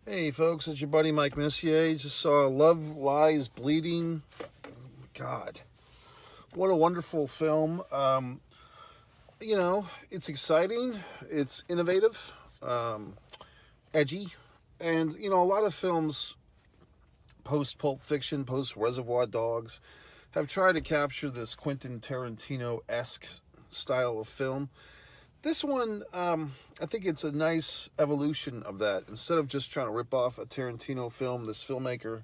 Hey folks, it's your buddy Mike Messier. Just saw Love Lies Bleeding. God, what a wonderful film. It's exciting, it's innovative, edgy, and a lot of films post Pulp Fiction, post Reservoir Dogs have tried to capture this Quentin Tarantino esque style of film. This one, I think it's a nice evolution of that. Instead of just trying to rip off a Tarantino film, this filmmaker,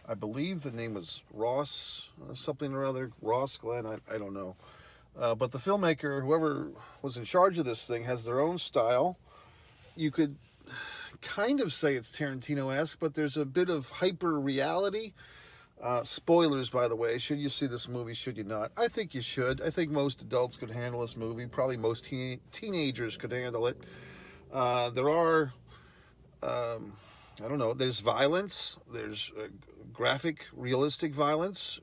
I believe the name was Ross, something or other, Ross Glenn, I don't know. But the filmmaker, whoever was in charge of this thing, has their own style. You could kind of say it's Tarantino-esque, but there's a bit of hyper reality. Spoilers, by the way. Should you see this movie? Should you not? I think you should. I think most adults could handle this movie. Probably most teenagers could handle it. There are, I don't know, there's violence. There's graphic, realistic violence.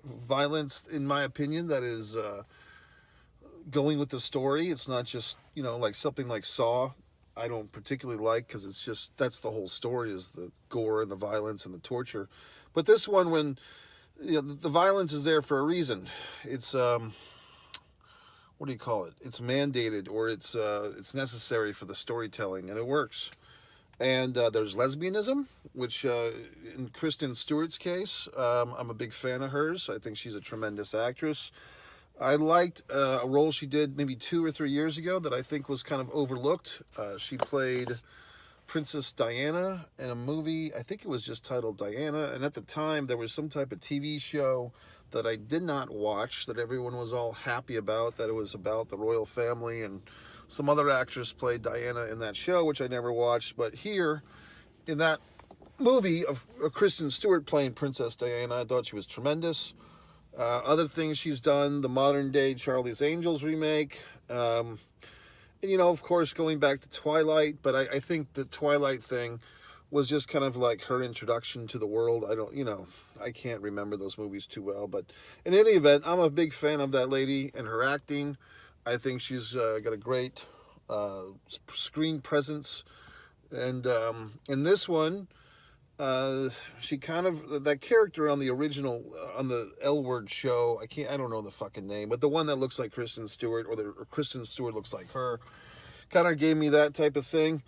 Violence, in my opinion, that is going with the story. It's not just, like something like Saw. I don't particularly like because it's just, that's the whole story, is the gore and the violence and the torture. But this one, when the violence is there for a reason, it's what do you call it? It's mandated, or it's necessary for the storytelling, and it works. And there's lesbianism, which in Kristen Stewart's case, I'm a big fan of hers. I think she's a tremendous actress. I liked a role she did maybe 2 or 3 years ago that I think was kind of overlooked. She played Princess Diana in a movie. I think it was just titled Diana. And at the time, there was some type of TV show that I did not watch that everyone was all happy about, that it was about the royal family, and some other actress played Diana in that show, which I never watched. But here, in that movie of Kristen Stewart playing Princess Diana, I thought she was tremendous. Other things she's done, the modern day Charlie's Angels remake, and of course, going back to Twilight. But I think the Twilight thing was just kind of like her introduction to the world. I can't remember those movies too well. But in any event, I'm a big fan of that lady and her acting. I think she's got a great screen presence. And in this one, she kind of, that character on the original, on the L Word show, I don't know the fucking name, but the one that looks like Kristen Stewart, or Kristen Stewart looks like her, kind of gave me that type of thing.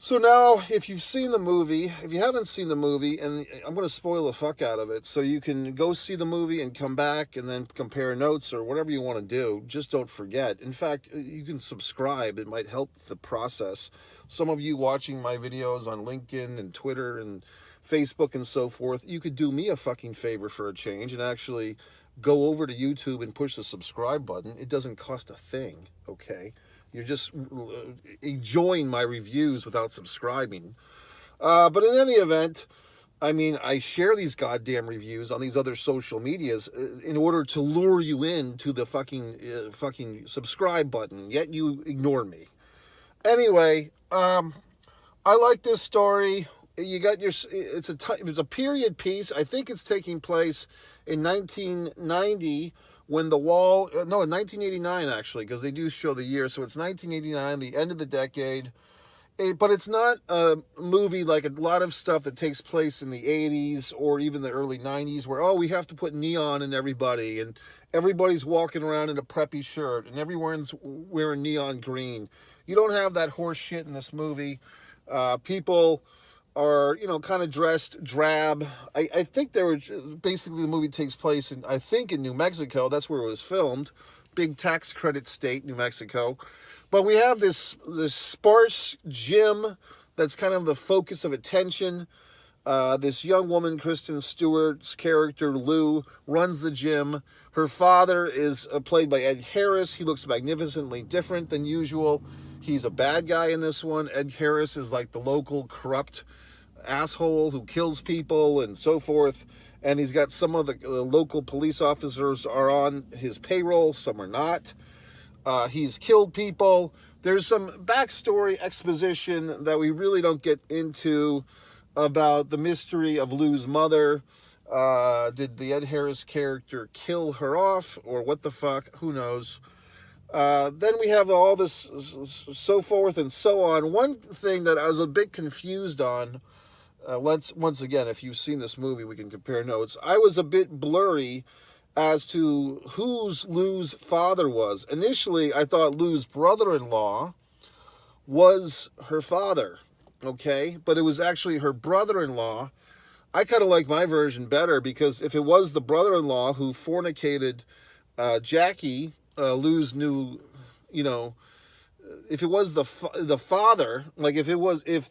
So now, if you've seen the movie, if you haven't seen the movie, and I'm going to spoil the fuck out of it, so you can go see the movie and come back and then compare notes or whatever you want to do. Just don't forget. In fact, you can subscribe. It might help the process. Some of you watching my videos on LinkedIn and Twitter and Facebook and so forth, you could do me a fucking favor for a change and actually go over to YouTube and push the subscribe button. It doesn't cost a thing, okay? You're just enjoying my reviews without subscribing. But in any event, I share these goddamn reviews on these other social medias in order to lure you into the fucking subscribe button, yet you ignore me. Anyway, I like this story. You got it's a period piece. I think it's taking place in 1990, when the wall, no, in 1989 actually, because they do show the year. So it's 1989, the end of the decade. But it's not a movie like a lot of stuff that takes place in the 80s or even the early 90s, where, we have to put neon in everybody, and everybody's walking around in a preppy shirt, and everyone's wearing neon green. You don't have that horse shit in this movie. People are, kind of dressed drab. I think basically the movie takes place in New Mexico. That's where it was filmed. Big tax credit state, New Mexico. But we have this sparse gym that's kind of the focus of attention. This young woman, Kristen Stewart's character, Lou, runs the gym. Her father is played by Ed Harris. He looks magnificently different than usual. He's a bad guy in this one. Ed Harris is like the local corrupt asshole who kills people and so forth. And he's got some of the local police officers are on his payroll, some are not. He's killed people. There's some backstory exposition that we really don't get into about the mystery of Lou's mother. Did the Ed Harris character kill her off, or what the fuck? Who knows? Then we have all this so forth and so on. One thing that I was a bit confused on, once again, if you've seen this movie, we can compare notes. I was a bit blurry as to whose Lou's father was. Initially, I thought Lou's brother-in-law was her father, okay? But it was actually her brother-in-law. I kind of like my version better because if it was the brother-in-law who fornicated Jackie, Lou's new, you know, if it was the father, like if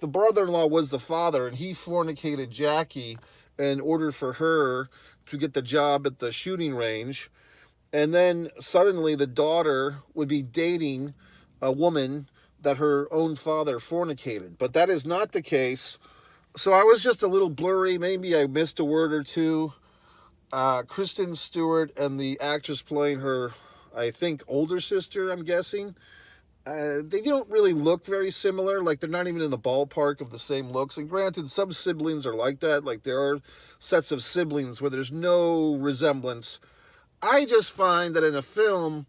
the brother-in-law was the father and he fornicated Jackie in order for her to get the job at the shooting range, and then suddenly the daughter would be dating a woman that her own father fornicated. But that is not the case. So I was just a little blurry. Maybe I missed a word or two. Kristen Stewart and the actress playing her, I think, older sister, I'm guessing, they don't really look very similar. Like, they're not even in the ballpark of the same looks. And granted, some siblings are like that. Like, there are sets of siblings where there's no resemblance. I just find that in a film,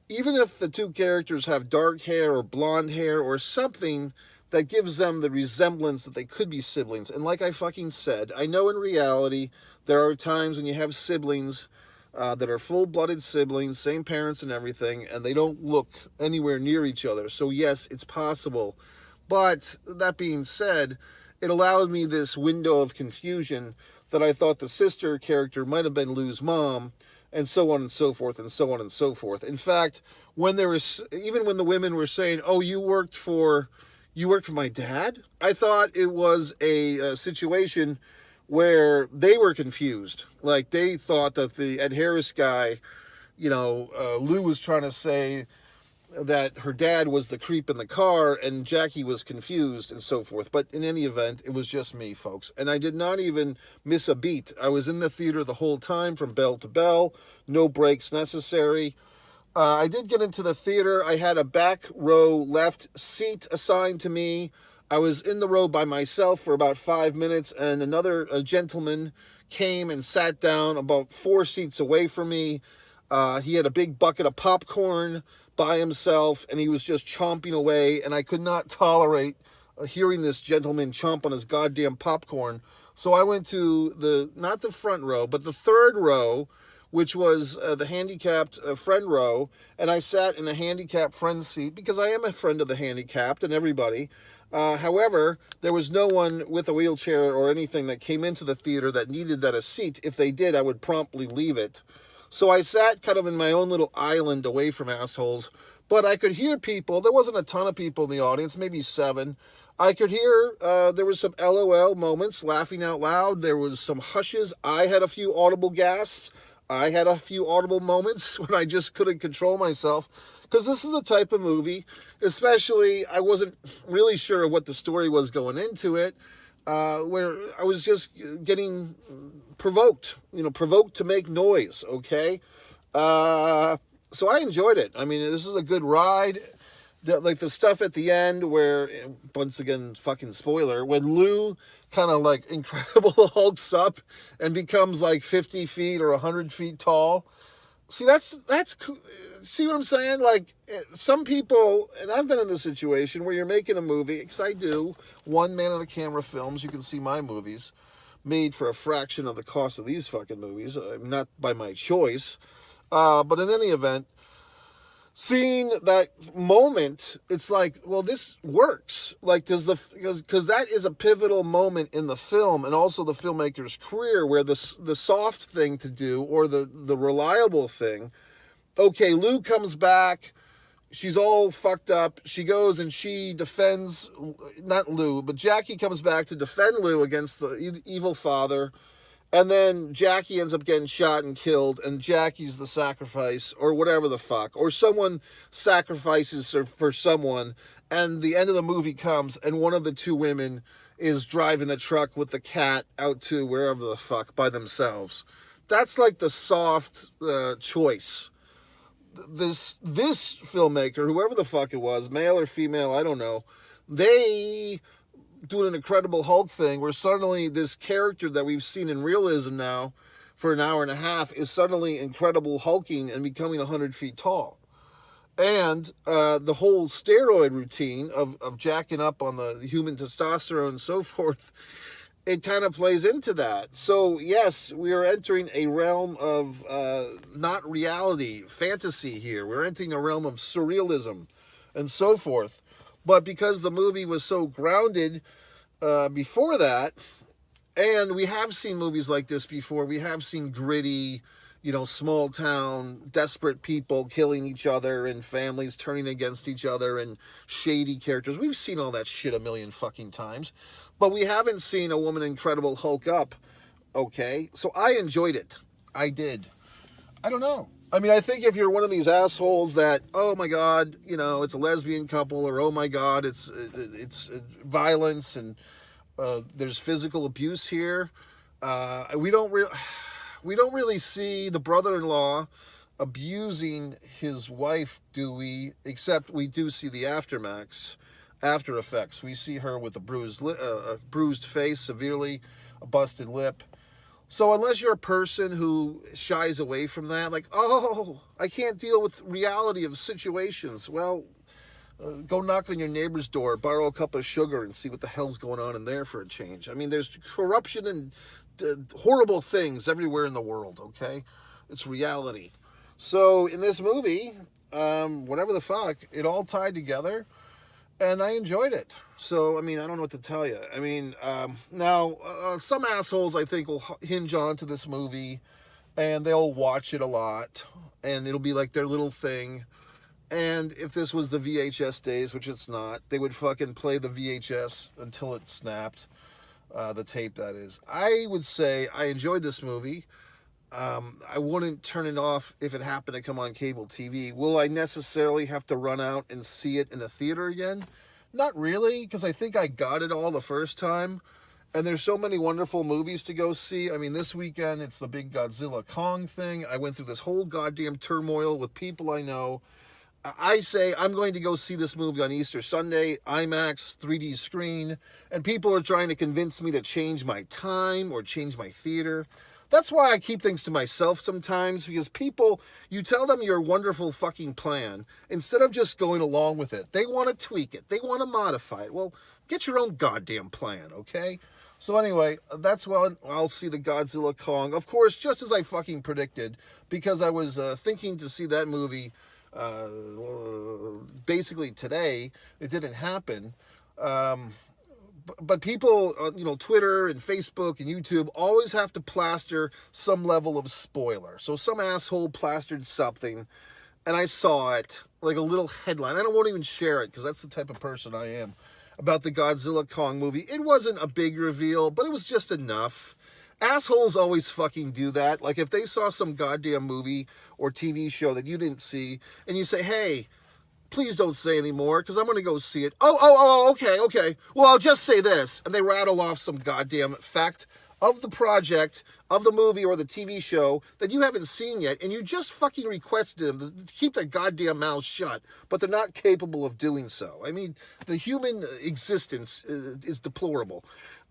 even if the two characters have dark hair or blonde hair or something that gives them the resemblance that they could be siblings. And like I fucking said, I know in reality, there are times when you have siblings that are full-blooded siblings, same parents and everything, and they don't look anywhere near each other. So yes, it's possible. But that being said, it allowed me this window of confusion that I thought the sister character might have been Lou's mom, and so on and so forth, and so on and so forth. In fact, when there was, even when the women were saying, "Oh, you worked for my dad," I thought it was a situation where they were confused. Like, they thought that the Ed Harris guy, Lou was trying to say that her dad was the creep in the car and Jackie was confused and so forth. But in any event, it was just me, folks. And I did not even miss a beat. I was in the theater the whole time from bell to bell. No breaks necessary. I did get into the theater. I had a back row left seat assigned to me. I was in the row by myself for about 5 minutes, and a gentleman came and sat down about 4 seats away from me. He had a big bucket of popcorn by himself, and he was just chomping away, and I could not tolerate hearing this gentleman chomp on his goddamn popcorn. So I went to not the front row, but the third row, which was the handicapped friend row, and I sat in a handicapped friend seat because I am a friend of the handicapped and everybody. However, there was no one with a wheelchair or anything that came into the theater that needed a seat. If they did, I would promptly leave it. So I sat kind of in my own little island away from assholes, but I could hear people. There wasn't a ton of people in the audience, maybe 7. I could hear there was some LOL moments, laughing out loud. There was some hushes. I had a few audible gasps. I had a few audible moments when I just couldn't control myself. Because this is a type of movie, especially I wasn't really sure what the story was going into it, where I was just getting provoked to make noise, okay? So I enjoyed it. I mean, this is a good ride. Like the stuff at the end where, once again, fucking spoiler, when Lou kind of like Incredible hulks up and becomes like 50 feet or 100 feet tall. See, that's cool. See what I'm saying? Like, some people, and I've been in this situation where you're making a movie, because I do, one man on a camera films. You can see my movies made for a fraction of the cost of these fucking movies, not by my choice. But in any event, seeing that moment, it's like, well, this works. Like, because that is a pivotal moment in the film and also the filmmaker's career, where the soft thing to do, or the reliable thing. Okay, Lou comes back. She's all fucked up. She goes and she defends, not Lou, but Jackie comes back to defend Lou against the evil father. And then Jackie ends up getting shot and killed, and Jackie's the sacrifice, or whatever the fuck. Or someone sacrifices for someone, and the end of the movie comes, and one of the two women is driving the truck with the cat out to wherever the fuck by themselves. That's like the soft choice. This filmmaker, whoever the fuck it was, male or female, I don't know, they doing an Incredible Hulk thing where suddenly this character that we've seen in realism now for an hour and a half is suddenly Incredible Hulking and becoming 100 feet tall. And the whole steroid routine of jacking up on the human testosterone and so forth, it kind of plays into that. So, yes, we are entering a realm of not reality, fantasy here. We're entering a realm of surrealism and so forth. But because the movie was so grounded before that, and we have seen movies like this before, we have seen gritty, small town, desperate people killing each other and families turning against each other and shady characters. We've seen all that shit a million fucking times. But we haven't seen a woman incredible hulk up, okay? So I enjoyed it. I did. I don't know. I mean, I think if you're one of these assholes that, oh my God, it's a lesbian couple, or oh my God, it's violence and there's physical abuse here, we don't really see the brother-in-law abusing his wife, do we? Except we do see the after effects. We see her with a bruised face, severely, a busted lip. So unless you're a person who shies away from that, like, oh, I can't deal with reality of situations, well, go knock on your neighbor's door, borrow a cup of sugar, and see what the hell's going on in there for a change. I mean, there's corruption and horrible things everywhere in the world, okay? It's reality. So in this movie, whatever the fuck, it all tied together, and I enjoyed it. So, I mean, I don't know what to tell you. I mean, now, some assholes, I think, will hinge on to this movie, and they'll watch it a lot, and it'll be like their little thing. And if this was the VHS days, which it's not, they would fucking play the VHS until it snapped, the tape, that is. I would say I enjoyed this movie. I wouldn't turn it off if it happened to come on cable TV. Will I necessarily have to run out and see it in a theater again? Not really, because I think I got it all the first time. And there's so many wonderful movies to go see. I mean, this weekend, it's the big Godzilla Kong thing. I went through this whole goddamn turmoil with people I know. I say I'm going to go see this movie on Easter Sunday, IMAX, 3D screen, and people are trying to convince me to change my time or change my theater. That's why I keep things to myself sometimes, because people, you tell them your wonderful fucking plan, instead of just going along with it. They want to tweak it. They want to modify it. Well, get your own goddamn plan, okay? So anyway, that's when I'll see the Godzilla Kong. Of course, just as I fucking predicted, because I was thinking to see that movie basically today. It didn't happen. But people on, Twitter and Facebook and YouTube always have to plaster some level of spoiler. So some asshole plastered something, and I saw it, like a little headline. I won't even share it, because that's the type of person I am, about the Godzilla Kong movie. It wasn't a big reveal, but it was just enough. Assholes always fucking do that. Like, if they saw some goddamn movie or TV show that you didn't see, and you say, hey, please don't say anymore, because I'm going to go see it. Okay. Well, I'll just say this. And they rattle off some goddamn fact of the project, of the movie or the TV show that you haven't seen yet, and you just fucking requested them to keep their goddamn mouths shut, but they're not capable of doing so. I mean, the human existence is deplorable.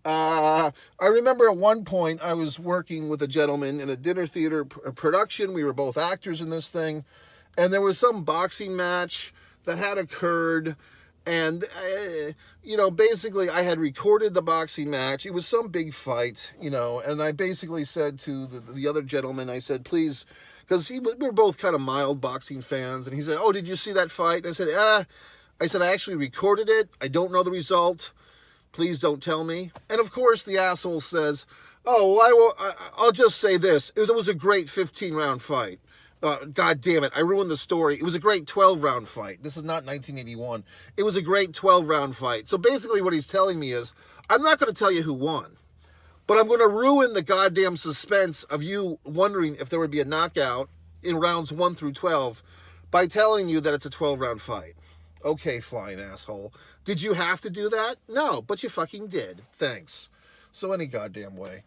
I remember at one point I was working with a gentleman in a dinner theater production. We were both actors in this thing, and there was some boxing match that had occurred, and basically I had recorded the boxing match. It was some big fight, and I basically said to the other gentleman, I said, please, because we were both kind of mild boxing fans, and he said, oh, did you see that fight? And I said, I actually recorded it. I don't know the result. Please don't tell me. And of course, the asshole says, oh, well, I'll just say this. It was a great 15-round fight. God damn it, I ruined the story. It was a great 12-round fight. This is not 1981. It was a great 12-round fight. So basically what he's telling me is, I'm not going to tell you who won, but I'm going to ruin the goddamn suspense of you wondering if there would be a knockout in rounds 1 through 12 by telling you that it's a 12-round fight. Okay, flying asshole. Did you have to do that? No, but you fucking did. Thanks. So any goddamn way.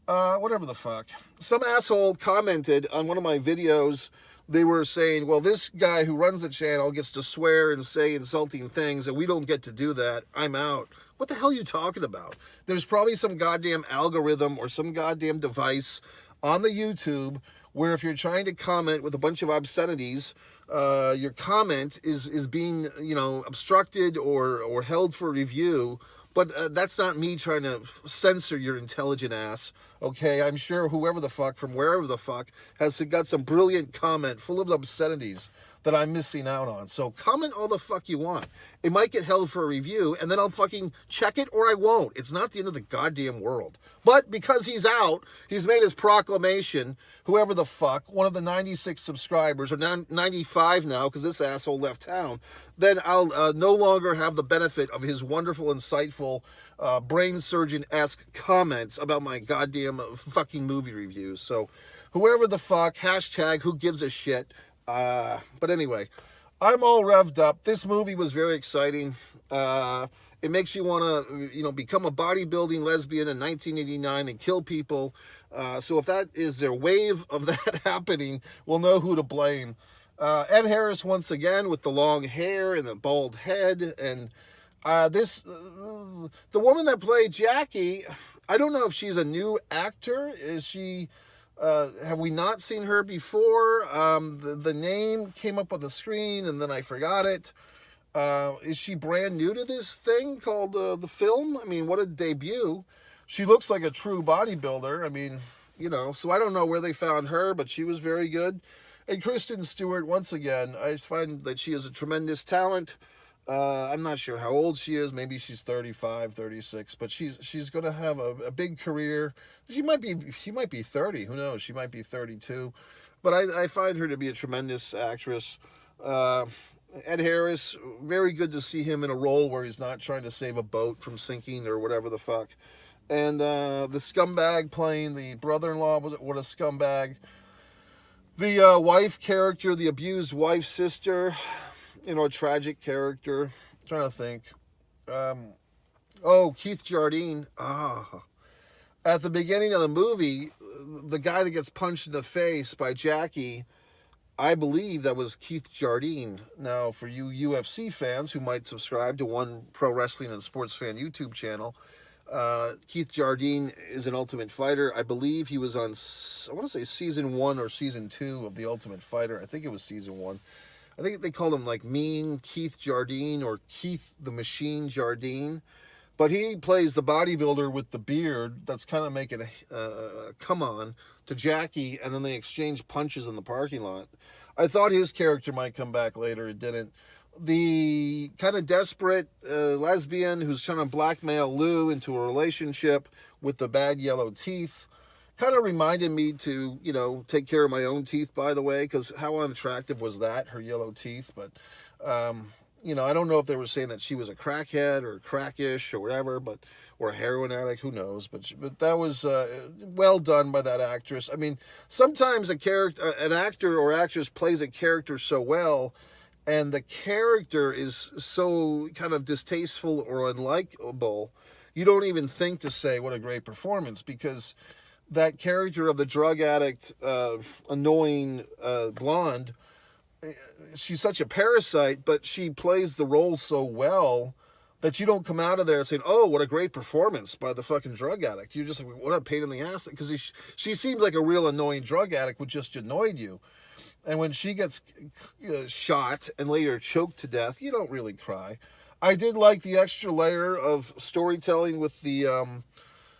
Whatever the fuck. Some asshole commented on one of my videos. They were saying, well, this guy who runs the channel gets to swear and say insulting things, and we don't get to do that. I'm out. What the hell are you talking about? There's probably some goddamn algorithm or some goddamn device on the YouTube where if you're trying to comment with a bunch of obscenities, your comment is being, obstructed or held for review. But that's not me trying to censor your intelligent ass. Okay, I'm sure whoever the fuck from wherever the fuck has got some brilliant comment full of obscenities that I'm missing out on. So comment all the fuck you want. It might get held for a review, and then I'll fucking check it or I won't. It's not the end of the goddamn world. But because he's out, he's made his proclamation, whoever the fuck, one of the 96 subscribers, or 95 now, because this asshole left town, then I'll no longer have the benefit of his wonderful, insightful, brain surgeon-esque comments about my goddamn fucking movie reviews. So whoever the fuck, hashtag who gives a shit. But anyway, I'm all revved up. This movie was very exciting. It makes you want to, become a bodybuilding lesbian in 1989 and kill people. So if that is their wave of that happening, we'll know who to blame. Ed Harris once again with the long hair and the bald head, and the woman that played Jackie, I don't know if she's a new actor. Is she? Have we not seen her before? The name came up on the screen and then I forgot it. Is she brand new to this thing called the film? I mean, what a debut. She looks like a true bodybuilder. I mean, so I don't know where they found her, but she was very good. And Kristen Stewart, once again, I find that she is a tremendous talent. I'm not sure how old she is. Maybe she's 35, 36, but she's going to have a big career. She might be 30. Who knows? She might be 32. But I find her to be a tremendous actress. Ed Harris, very good to see him in a role where he's not trying to save a boat from sinking or whatever the fuck. And the scumbag playing the brother-in-law, what a scumbag. The wife character, the abused wife's sister, a tragic character. I'm trying to think. Keith Jardine. At the beginning of the movie, the guy that gets punched in the face by Jackie, I believe that was Keith Jardine. Now, for you UFC fans who might subscribe to One Pro Wrestling and Sports Fan YouTube channel, Keith Jardine is an Ultimate Fighter. I believe he was on, I want to say season 1 or season 2 of The Ultimate Fighter. I think it was season 1. I think they called him like Mean Keith Jardine or Keith the Machine Jardine. But he plays the bodybuilder with the beard that's kind of making a come on to Jackie, and then they exchange punches in the parking lot. I thought his character might come back later. It didn't. The kind of desperate lesbian who's trying to blackmail Lou into a relationship with the bad yellow teeth kind of reminded me to, take care of my own teeth, by the way, because how unattractive was that, her yellow teeth? But, I don't know if they were saying that she was a crackhead or crackish or whatever, or a heroin addict, who knows? But that was well done by that actress. I mean, sometimes an actor or actress plays a character so well, and the character is so kind of distasteful or unlikable, you don't even think to say what a great performance, because that character of the drug addict, annoying blonde, she's such a parasite, but she plays the role so well that you don't come out of there saying, oh, what a great performance by the fucking drug addict. You're just like, what a pain in the ass. Because she seems like a real annoying drug addict who just annoyed you. And when she gets shot and later choked to death, you don't really cry. I did like the extra layer of storytelling with the,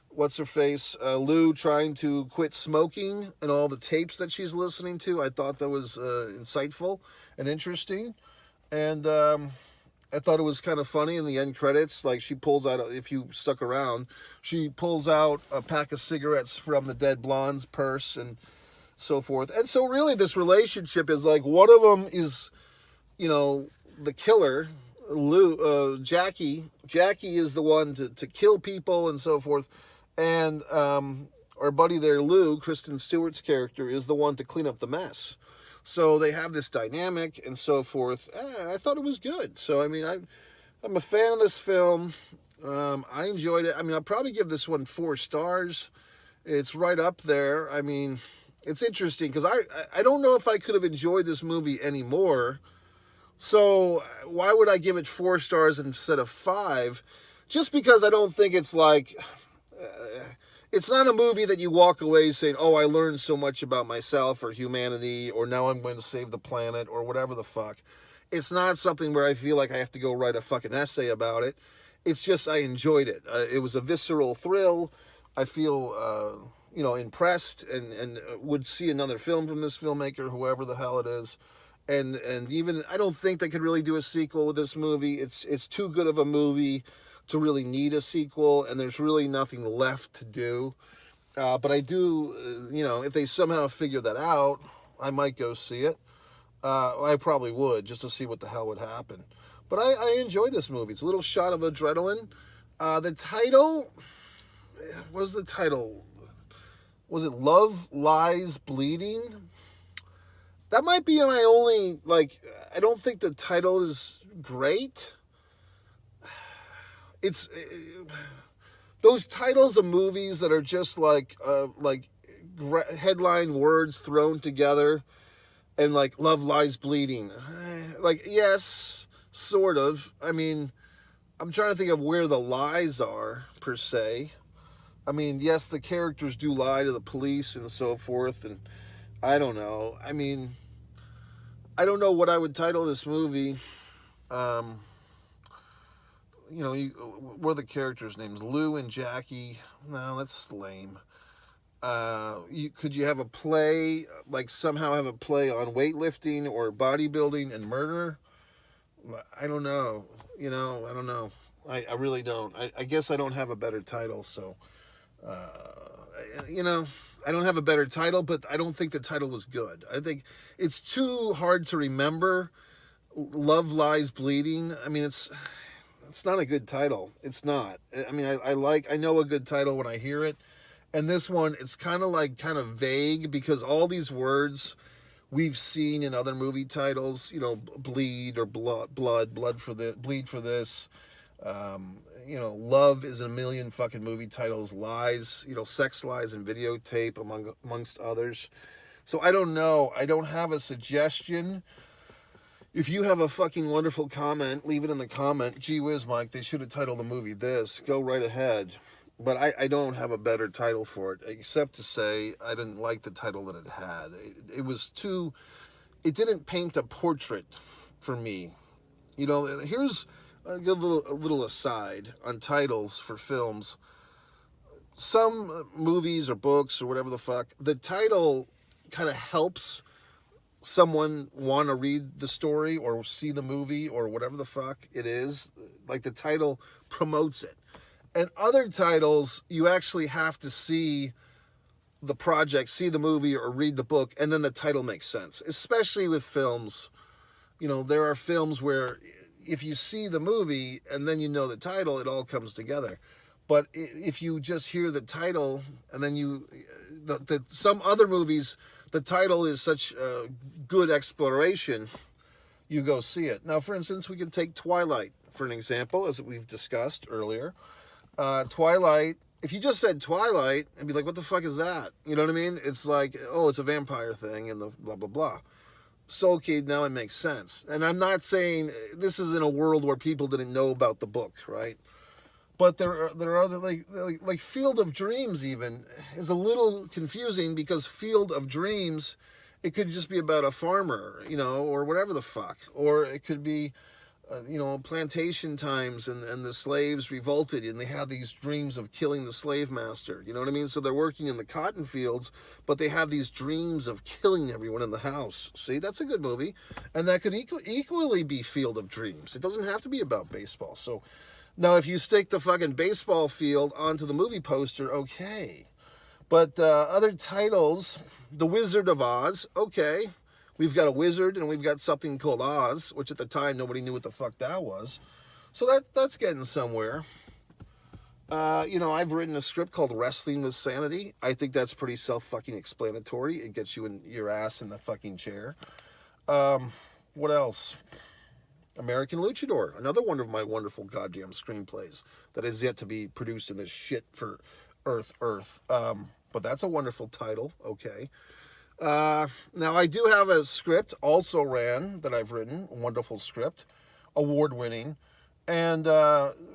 what's-her-face, Lou trying to quit smoking and all the tapes that she's listening to. I thought that was insightful and interesting. And I thought it was kind of funny in the end credits. Like, she pulls out, if you stuck around, she pulls out a pack of cigarettes from the dead blonde's purse and so forth. And so really this relationship is like, one of them is, the killer, Jackie. Jackie is the one to kill people and so forth. And our buddy there, Lou, Kristen Stewart's character, is the one to clean up the mess. So they have this dynamic and so forth. I thought it was good. So, I mean, I'm a fan of this film. I enjoyed it. I mean, I'll probably give this one 4 stars. It's right up there. I mean, it's interesting because I don't know if I could have enjoyed this movie anymore. So why would I give it 4 stars instead of 5? Just because I don't think it's like... it's not a movie that you walk away saying, oh, I learned so much about myself or humanity, or now I'm going to save the planet, or whatever the fuck. It's not something where I feel like I have to go write a fucking essay about it. It's just I enjoyed it. It was a visceral thrill. I feel, impressed and would see another film from this filmmaker, whoever the hell it is. And even I don't think they could really do a sequel with this movie. It's too good of a movie to really need a sequel, and there's really nothing left to do. But I do, if they somehow figure that out, I might go see it. I probably would, just to see what the hell would happen. But I enjoyed this movie. It's a little shot of adrenaline. The title, what was the title? Was it Love Lies Bleeding? That might be my only, I don't think the title is great. It's those titles of movies that are just like headline words thrown together, and like Love Lies Bleeding. Yes, sort of. I mean, I'm trying to think of where the lies are, per se. I mean, yes, the characters do lie to the police and so forth, and I don't know. I mean, I don't know what I would title this movie. What are the characters' names? Lou and Jackie. No, that's lame. Could you have a play, somehow have a play on weightlifting or bodybuilding and murder? I don't know. I don't know. I really don't. I guess I don't have a better title, so, I don't have a better title, but I don't think the title was good. I think it's too hard to remember. Love Lies Bleeding. I mean, it's not a good title. It's not. I mean, I know a good title when I hear it. And this one, it's kind of vague, because all these words we've seen in other movie titles, bleed or blood for the bleed for this. Love is in a million fucking movie titles. Lies, sex lies and videotape amongst others. So I don't know. I don't have a suggestion. If you have a fucking wonderful comment, leave it in the comment. Gee whiz, Mike, they should have titled the movie this. Go right ahead. But I don't have a better title for it, except to say I didn't like the title that it had. It didn't paint a portrait for me. Here's a little aside on titles for films. Some movies or books or whatever the fuck, the title kind of helps someone want to read the story or see the movie or whatever the fuck it is. Like, the title promotes it. And other titles, you actually have to see the project, see the movie, or read the book, and then the title makes sense. Especially with films. There are films where if you see the movie and then you know the title, it all comes together. But if you just hear the title and then some other movies, the title is such a good exploration, you go see it. Now, for instance, we can take Twilight for an example, as we've discussed earlier. Twilight, if you just said Twilight, I'd be like, what the fuck is that? You know what I mean? It's like, oh, it's a vampire thing and the blah, blah, blah. So, okay, now it makes sense. And I'm not saying this is in a world where people didn't know about the book, right? But there are other, like Field of Dreams even is a little confusing, because Field of Dreams, it could just be about a farmer, or whatever the fuck. Or it could be, plantation times, and the slaves revolted and they had these dreams of killing the slave master. You know what I mean? So they're working in the cotton fields, but they have these dreams of killing everyone in the house. See, that's a good movie. And that could equally be Field of Dreams. It doesn't have to be about baseball. So now, if you stick the fucking baseball field onto the movie poster, okay. But other titles, The Wizard of Oz, okay. We've got a wizard and we've got something called Oz, which at the time nobody knew what the fuck that was. So that's getting somewhere. I've written a script called Wrestling with Sanity. I think that's pretty self-fucking-explanatory. It gets you in your ass in the fucking chair. What else? American Luchador, another one of my wonderful goddamn screenplays that is yet to be produced in this shit for Earth. But that's a wonderful title, okay. Now, I do have a script, also ran, that I've written, a wonderful script, award-winning, And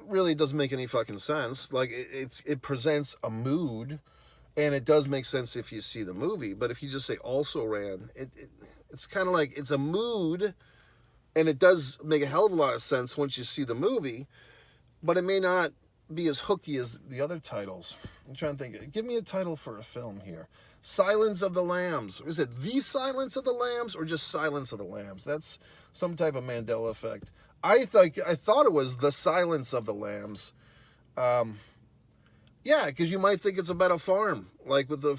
really, it doesn't make any fucking sense. Like, it presents a mood, and it does make sense if you see the movie. But if you just say also ran, it's kind of like it's a mood, and it does make a hell of a lot of sense once you see the movie, but it may not be as hooky as the other titles. I'm trying to think. Give me a title for a film here. Silence of the Lambs. Is it The Silence of the Lambs or just Silence of the Lambs? That's some type of Mandela effect. I thought it was The Silence of the Lambs. Yeah, because you might think it's about a farm, like with the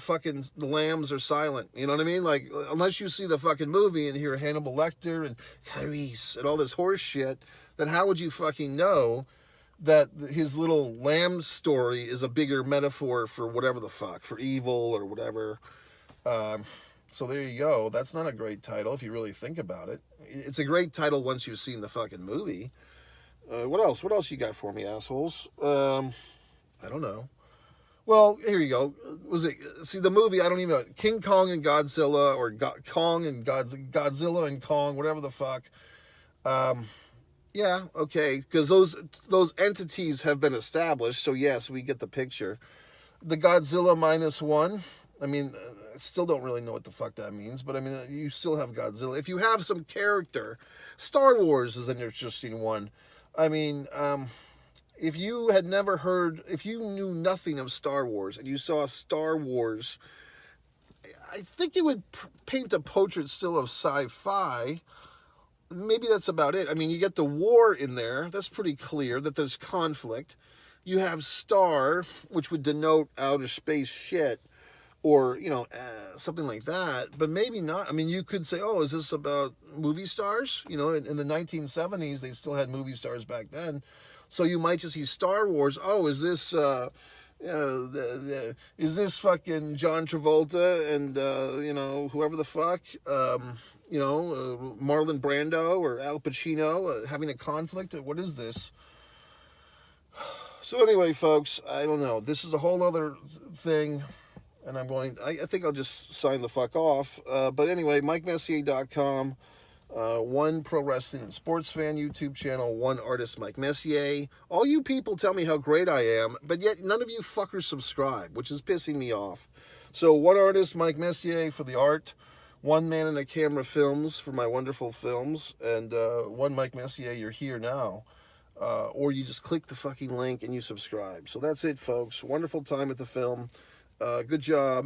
lambs are silent. You know what I mean? Like, unless you see the fucking movie and hear Hannibal Lecter and Clarice and all this horse shit, then how would you fucking know that his little lamb story is a bigger metaphor for whatever the fuck, for evil or whatever? So there you go. That's not a great title if you really think about it. It's a great title once you've seen the fucking movie. What else? What else you got for me, assholes? I don't know. Well, here you go. Was it? See, the movie, I don't even know. King Kong and Godzilla, or Kong and Godzilla and Kong, whatever the fuck. Yeah, okay, because those entities have been established, so yes, we get the picture. The Godzilla -1, I mean, I still don't really know what the fuck that means, but I mean, you still have Godzilla. If you have some character, Star Wars is an interesting one. I mean, if you had never heard, if you knew nothing of Star Wars and you saw Star Wars, I think it would paint a portrait still of sci-fi. Maybe that's about it. I mean, you get the war in there. That's pretty clear that there's conflict. You have star, which would denote outer space shit, or, you know, something like that. But maybe not. I mean, you could say, oh, is this about movie stars? You know, in the 1970s, they still had movie stars back then. So you might just see Star Wars. Oh, is this is this fucking John Travolta and you know, whoever the fuck, you know, Marlon Brando or Al Pacino having a conflict? What is this? So anyway, folks, I don't know. This is a whole other thing, and I think I'll just sign the fuck off. But anyway, MikeMessier.com. One Pro Wrestling and Sports Fan YouTube channel, One Artist Mike Messier. All you people tell me how great I am, but yet none of you fuckers subscribe, which is pissing me off. So One Artist Mike Messier for the art, One Man and a Camera Films for my wonderful films, and One Mike Messier, you're here now. Or you just click the fucking link and you subscribe. So that's it, folks. Wonderful time at the film. Good job.